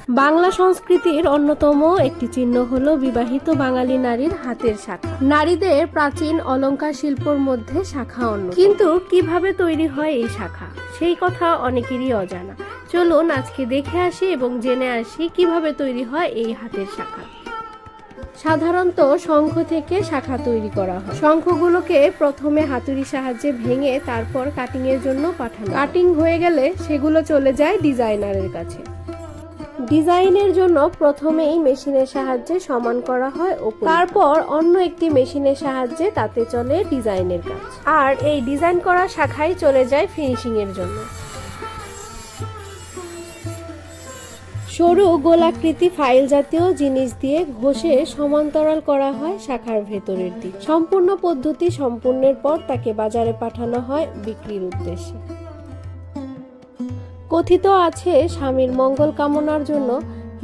বাংলা সংস্কৃতির অন্যতম একটি চিহ্ন হলো বিবাহিত বাঙালি নারীর হাতের শাখা। নারীদের প্রাচীন অলংকার শিল্পর মধ্যে শাখা অন্য। কিন্তু কিভাবে তৈরি হয় এই শাখা, সেই কথা অনেকেরই অজানা। চলুন আজকে দেখে আসি এবং জেনে আসি কিভাবে তৈরি হয় এই হাতের শাখা। সাধারণত শঙ্খ থেকে শাখা তৈরি করা হয়। শঙ্খগুলোকে প্রথমে হাতুড়ির সাহায্যে ভেঙে তারপর কাটিং এর জন্য পাঠানো। কাটিং হয়ে গেলে সেগুলো চলে যায় ডিজাইনারের কাছে। ডিজাইনের জন্য প্রথমেই মেশিনের সাহায্যে সমান করা হয় ওপর, তারপর অন্য একটি মেশিনের সাহায্যে তাতে চলে ডিজাইনের কাজ। আর এই ডিজাইন করা শাখাই চলে যায় ফিনিশিং এর জন্য। সরু গোলাকৃতি ফাইল জাতীয় জিনিস দিয়ে ঘষে সমান্তরাল করা হয় শাখার ভেতরের দিক। সম্পূর্ণ পদ্ধতি সম্পূর্ণের পর তাকে বাজারে পাঠানো হয় বিক্রির উদ্দেশ্যে। কথিত আছে, স্বামীর মঙ্গল কামনার জন্য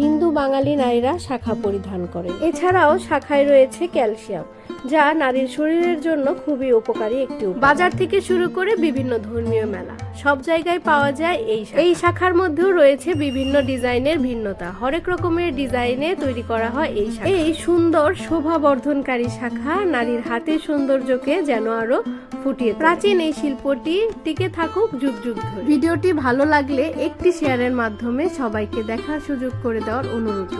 হিন্দু বাঙালি নারীরা শাখা পরিধান করেন। এছাড়াও শাখায় রয়েছে ক্যালসিয়াম, যা নারীর শরীরের জন্য খুবই উপকারী একটি উপাদান। বাজার থেকে শুরু করে বিভিন্ন ধর্মীয় মেলা সব জায়গায় পাওয়া যায় এই শাখার মধ্যেও রয়েছে বিভিন্ন ডিজাইনের ভিন্নতা। হরেক রকমের ডিজাইনে তৈরি করা হয় এই শাখা। এই সুন্দর শোভা বর্ধনকারী শাখা নারীর হাতের সৌন্দর্যকে যেন আরো ফুটিয়ে। প্রাচীন এই শিল্পটি টিকে থাকুক যুগ যুগ ধরে। ভিডিওটি ভালো লাগলে একটি শেয়ারের মাধ্যমে সবাইকে দেখার সুযোগ করে দেওয়ার অনুরোধ।